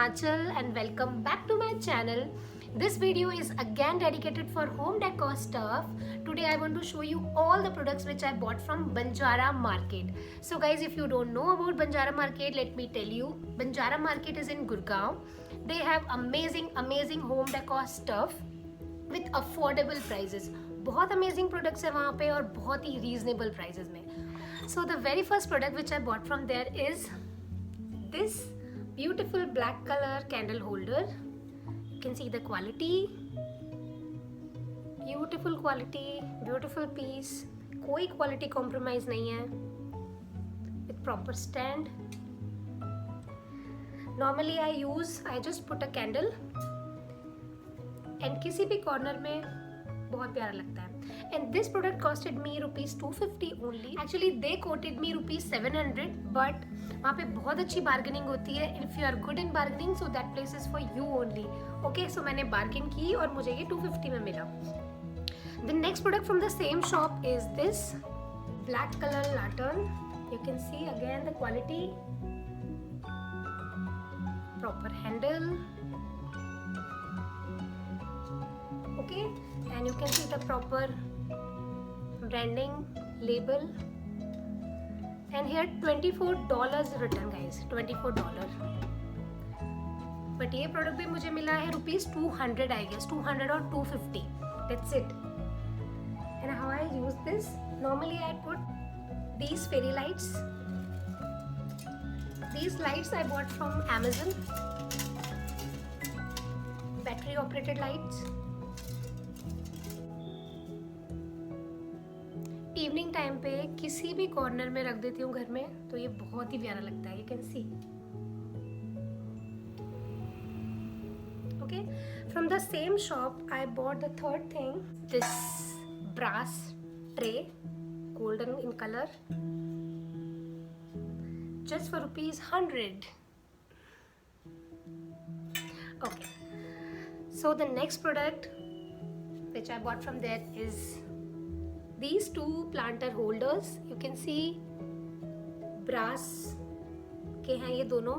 Himachal and welcome back to my channel. This video is again dedicated for home decor stuff. Today I want to show you all the products which I bought from Banjara Market. So guys, if you don't know about Banjara Market, let me tell you. Banjara Market is in Gurgaon. They have amazing home decor stuff with affordable prices. बहुत amazing products है वहाँ पे और बहुत ही reasonable prices में. So the very first product which I bought from there is this beautiful black color candle holder. You can see the quality, beautiful piece, कोई quality compromise नहीं है, with proper stand. Normally I just put a candle and किसी भी corner में बहुत प्यारा लगता है. And this product costed me ₹250 only. Actually they quoted me ₹700, but वहाँ पे बहुत अच्छी bargaining होती है. If you are good in bargaining, so that place is for you only. Okay, so मैंने bargain की और मुझे ये 250 में मिला. The next product from the same shop is this black color lantern. You can see again the quality, proper handle. Okay, and you can see the proper branding label, and here $24 written guys, $24. But ये product भी मुझे मिला है ₹200 I guess, 200 or 250. That's it. And how I use this? Normally I put these fairy lights. These lights I bought from Amazon. Battery operated lights. Evening time पे किसी भी corner में रख देती हूँ घर में, तो ये बहुत ही प्यारा लगता है. You can see. Okay, from the same shop I bought the third thing, this brass tray, golden in colour, just for ₹100. Okay, so the next product which I bought from there is these two planter holders. You can see brass के हैं ये दोनों.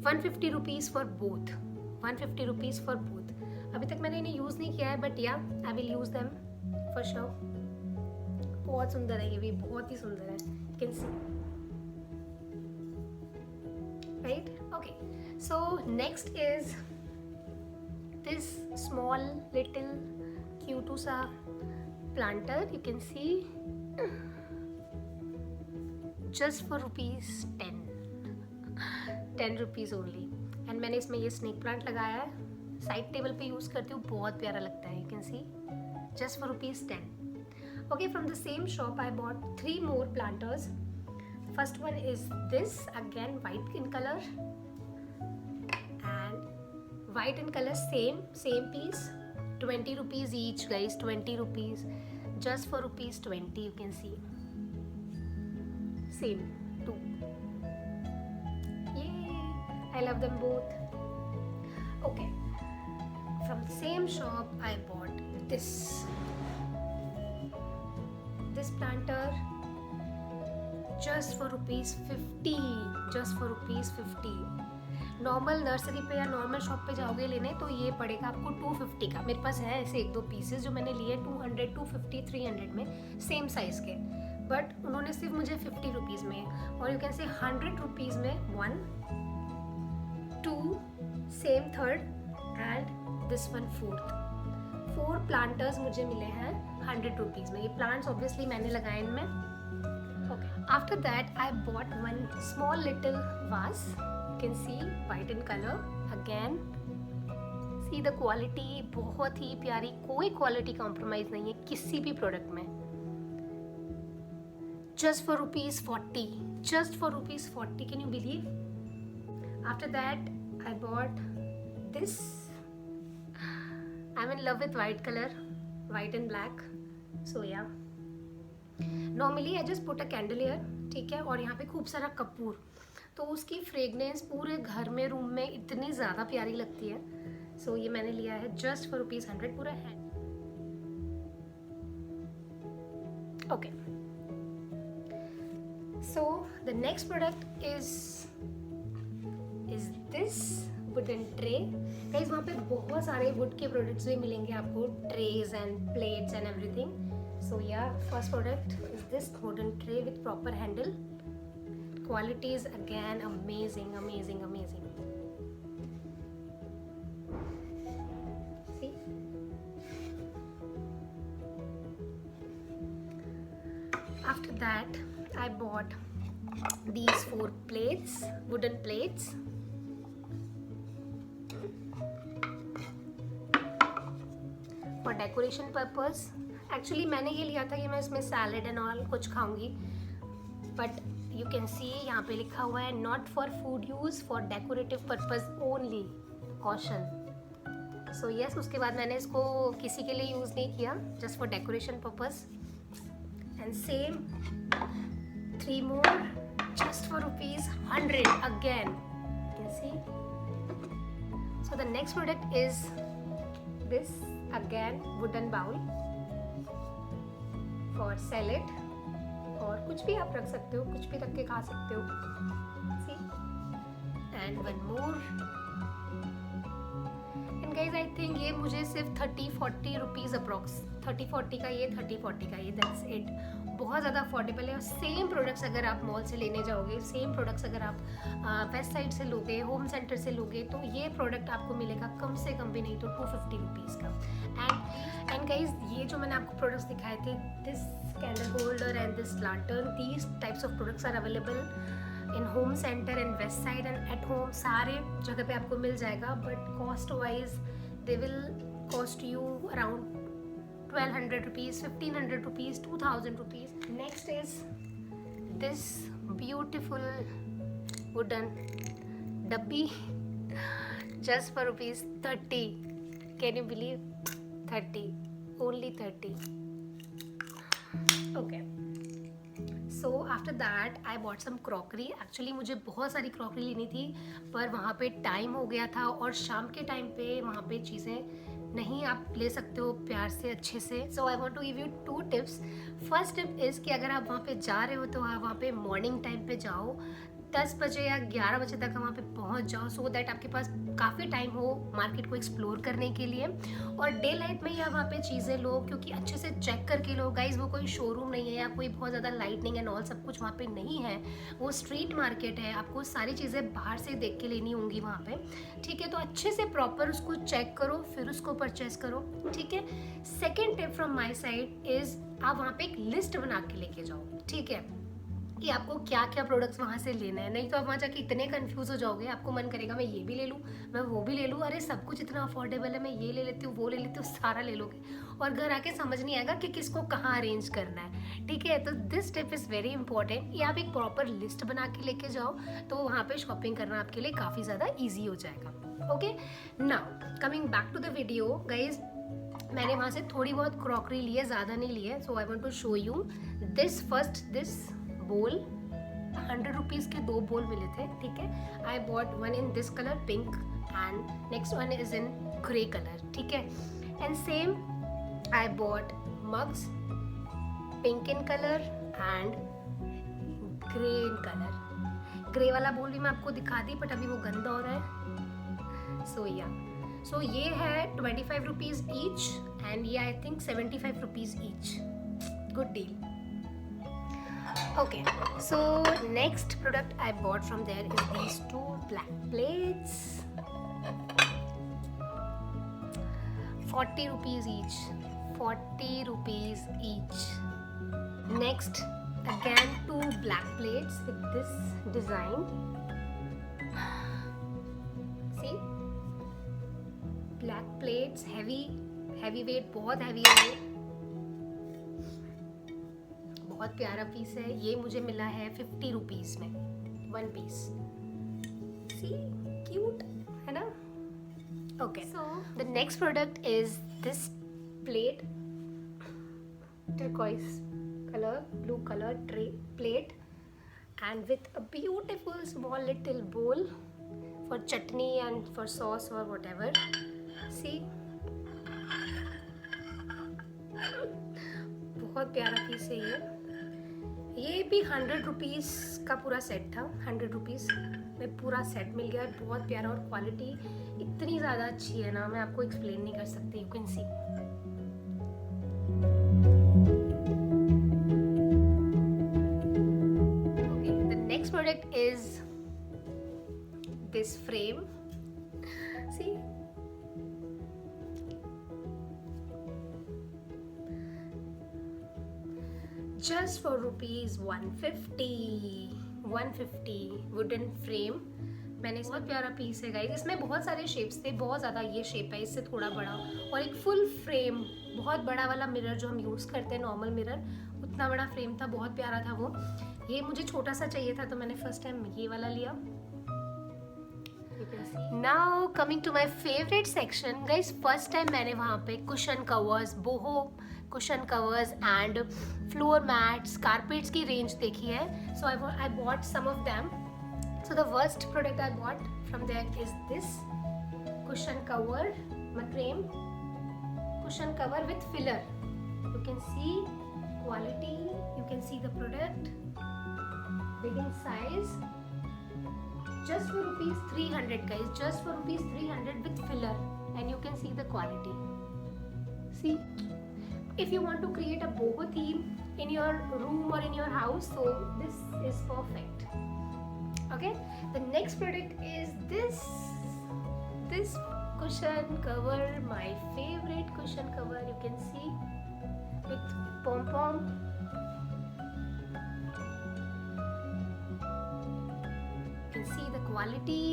₹150 for both. ₹150 for both. अभी तक मैंने इन्हें use नहीं किया है, बट या I will use them for sure. बहुत सुंदर है, ये भी बहुत ही सुंदर है. You can C. Right. Okay, so next is this small little cute सा planter. You can see just for ₹10. ₹10 only. And मैंने इसमें ये स्नेक प्लांट लगाया है, साइड टेबल पे यूज़ करती हूँ, बहुत प्यारा लगता है. You can see just for ₹10. Okay, from the same shop I bought 3 more planters. First one is this, again white in color, and white in color, same piece, ₹20 each guys, ₹20 just for ₹20. You can see same two. Yay, I love them both. Okay, from the same shop I bought this planter just for ₹50. just for ₹50. Normal nursery पे या normal shop पे जाओगे लेने तो ये पड़ेगा आपको 250 का. मेरे पास है ऐसे 1-2 पीसेस जो मैंने लिए 200, 250, 300 में, सेम साइज़ के, बट उन्होंने सिर्फ मुझे ₹50 में, और यू कैन से ₹100 में 1, 2, same third, and this one 4 planters मुझे मिले हैं ₹100 में. ये प्लांट्स ऑब्वियसली मैंने लगाए इनमें. Okay, after that I bought one small little वास. You can see white in color. Again see the quality, बहुत ही प्यारी, कोई क्वालिटी कॉम्प्रोमाइज नहीं है किसी भी प्रोडक्ट में. just for ₹40. just for ₹40. Can you believe? After that I bought this. I'm in love with white color, white and black. So yeah, normally I just put a candle here, ठीक है, और यहाँ पे खूब सारा कपूर, तो उसकी फ्रेगनेंस पूरे घर में, रूम में इतनी ज़्यादा प्यारी लगती है. सो ये मैंने लिया है जस्ट फॉर ₹100 पूरा है. Okay, so the next product is is this wooden tray. Guys वहाँ पे बहुत सारे वुड के प्रोडक्ट्स भी मिलेंगे आपको, trays and plates and everything. So yeah first product is this wooden tray with proper handle. Quality is again amazing amazing amazing. See? After that I bought these 4 plates, wooden plates. For decoration purpose. Actually मैंने ये लिया था कि मैं इसमें salad and all कुछ खाऊंगी, but you can सी यहाँ पे लिखा हुआ है not for food use, for decorative purpose only, caution. So yes, उसके बाद मैंने इसको किसी के लिए यूज़ नहीं किया, just for decoration purpose. And same 3 more just for ₹100 again. You can see. So the next product is this again wooden bowl for salad, और कुछ भी आप रख सकते हो, कुछ भी रख के खा सकते हो। See? And one more. And guys I think ये मुझे सिर्फ 30-40 रुपीज़ अप्रॉक्स, 30-40 का ये, 30-40 का ये, दैट्स इट। बहुत ज़्यादा अफोर्डेबल है। और सेम प्रोडक्ट्स अगर आप मॉल से लेने जाओगे, सेम प्रोडक्ट्स अगर आप वेस्ट साइड से लोगे, होम सेंटर से लोगे, तो ये प्रोडक्ट आपको मिलेगा कम से कम भी नहीं तो 250 रुपीज़ का। एंड गाइज ये जो मैंने आपको प्रोडक्ट्स दिखाए थे, this candle holder and this lantern, these types of products are available in Home Centre and Westside and at home, सारे जगह पे आपको मिल जाएगा। But cost wise they will cost you around 1200 rupees, 1500 rupees, 2000 rupees. Next is this beautiful wooden dabbi just for ₹30. Can you believe? 30, only 30. Okay. So after that I bought some crockery. Actually मुझे बहुत सारी crockery लेनी थी, पर वहाँ पे time हो गया था और शाम के टाइम पे वहाँ पे चीज़ें नहीं आप ले सकते हो प्यार से अच्छे से। So I want to give you 2 tips. First tip is कि अगर आप वहाँ पे जा रहे हो तो आप वहाँ पे मॉर्निंग टाइम पे जाओ, 10 बजे या 11 बजे तक वहाँ पे पहुँच जाओ, सो दैट आपके पास काफ़ी टाइम हो मार्केट को एक्सप्लोर करने के लिए। और डे लाइट में ही आप वहाँ पे चीज़ें लो, क्योंकि अच्छे से चेक करके लो। गाइज वो कोई शोरूम नहीं है या कोई बहुत ज़्यादा लाइटनिंग एंड ऑल सब कुछ वहाँ पे नहीं है, वो स्ट्रीट मार्केट है, आपको सारी चीज़ें बाहर से देख के लेनी होंगी वहाँ पे। ठीक है, तो अच्छे से प्रॉपर उसको चेक करो, फिर उसको परचेस करो। ठीक है। Second tip from my side is आप वहाँ पे एक लिस्ट बना के लेके जाओ। ठीक है, कि आपको क्या क्या प्रोडक्ट्स वहाँ से लेना है, नहीं तो आप वहाँ जाके इतने कंफ्यूज हो जाओगे, आपको मन करेगा मैं ये भी ले लूँ, मैं वो भी ले लूँ, अरे सब कुछ इतना अफोर्डेबल है, मैं ये ले लेती हूँ, वो ले लेती हूँ, सारा ले लोगे और घर आके समझ नहीं आएगा कि किसको कहाँ अरेंज करना है। ठीक है, तो this tip is very important. ये आप एक प्रॉपर लिस्ट बना के लेके जाओ तो वहाँ पे शॉपिंग करना आपके लिए काफ़ी ज़्यादा ईजी हो जाएगा। Okay, now coming back to the video guys, मैंने वहाँ से थोड़ी बहुत क्रॉकरी ली है, ज़्यादा नहीं ली है। So I want to show you this first, this bowl, 100 rupees के 2 बोल मिले थे। ठीक है, I bought one in this colour pink and next one is in grey colour. ठीक है, and same I bought mugs pink in colour and grey in colour. Grey वाला बोल भी मैं आपको दिखा दी, बट अभी वो गंदा हो रहा है। सो ये है 25 रुपीज़ ईच एंड ये I think 75 rupees each. Good deal. Okay, so next product I bought from there is these 2 black plates, 40 rupees each, 40 rupees each. Next, again 2 black plates with this design. See, black plates, heavy weight, बहुत heavy है ये, बहुत प्यारा piece है। ये मुझे मिला है 50 रुपीज़ में 1 पीस। सी क्यूट है ना। Okay, so the next product is this plate, turquoise color, blue color tray plate, and with a beautiful small little bowl for chutney and for sauce or whatever. See, बहुत प्यारा piece है ये भी 100 rupees का पूरा set था, 100 rupees. में पूरा सेट मिल गया है, बहुत प्यारा, और क्वालिटी इतनी ज़्यादा अच्छी है ना, मैं आपको एक्सप्लेन नहीं कर सकती। You can see. Okay, the next product is this frame. See, just for rupees 150 wooden frame. मैंने बहुत प्यारा पीस है गाइस, इसमें बहुत सारे शेप्स थे, बहुत ज़्यादा ये शेप है, इससे थोड़ा बड़ा, और एक फुल फ्रेम, बहुत बड़ा वाला मिरर जो हम यूज़ करते हैं, नॉर्मल मिरर, उतना बड़ा फ्रेम था, बहुत प्यारा था वो। ये मुझे छोटा सा चाहिए था तो मैंने फर्स्ट टाइम ये वाला लिया। Now coming to my favourite section guys, first time मैंने वहाँ पे cushion covers, boho cushion covers and floor mats, carpets की रेंज देखी है। So I bought some of them. So the first product I bought from there is this cushion cover, frame cushion cover with filler. You can see quality, you can see the product, big in size, just for rupees 300 guys, just for rupees 300 with filler, and you can see the quality. See, if you want to create a boho theme in your room or in your house, so this is perfect. Okay, the next product is this cushion cover, my favorite cushion cover. You can see with pom pom. See the quality.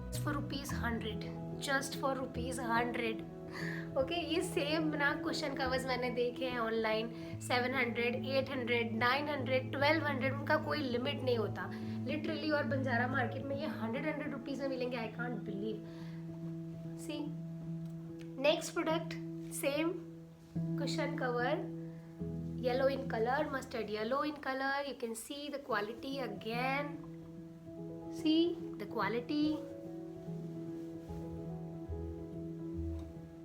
Just for rupees 100, just for rupees 100. Okay, ये same ना cushion covers मैंने देखे हैं online 700, 800, 900, 1200, उनका कोई limit नहीं होता literally, और बंजारा मार्केट में ये 100 रुपीज़ में मिलेंगे। I can't believe. See, next product, same cushion cover, yellow in colour, mustard yellow in colour. You can see the quality again, see the quality।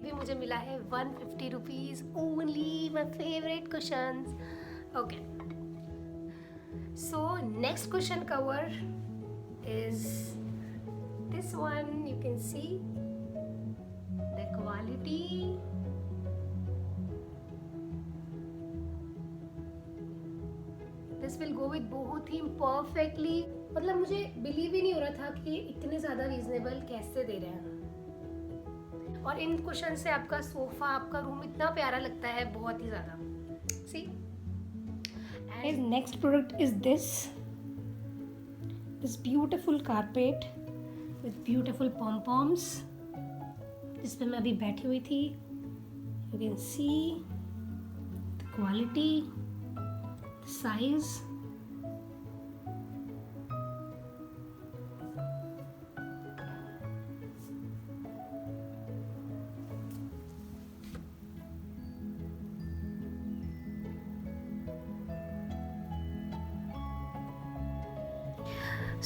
भी मुझे मिला है 150 rupees only, my favourite cushions. Okay, so next cushion cover is this one. You can see the quality, this will go with boho theme perfectly. मतलब मुझे believe ही नहीं हो रहा था कि ये इतने ज़्यादा रीजनेबल कैसे दे रहे हैं, और इन कुशन से आपका सोफा, आपका रूम इतना प्यारा लगता है, बहुत ही ज़्यादा। See, and next product is this beautiful carpet with beautiful pom poms, जिस पे मैं अभी बैठी हुई थी। You can see the quality, size.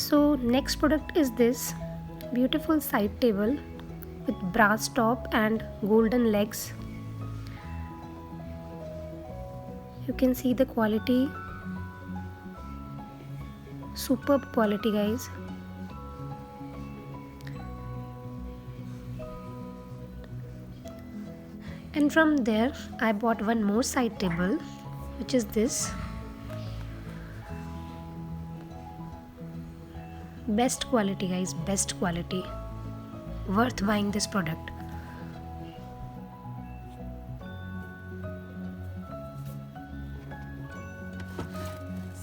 So next product is this beautiful side table with brass top and golden legs. You can see the quality, superb quality guys. And from there I bought one more side table, which is this. Best quality guys, best quality, worth buying this product.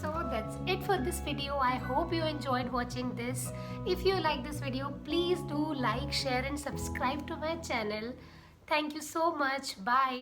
So that's it for this video. I hope you enjoyed watching this. If you like this video, please do like, share and subscribe to my channel. Thank you so much. Bye.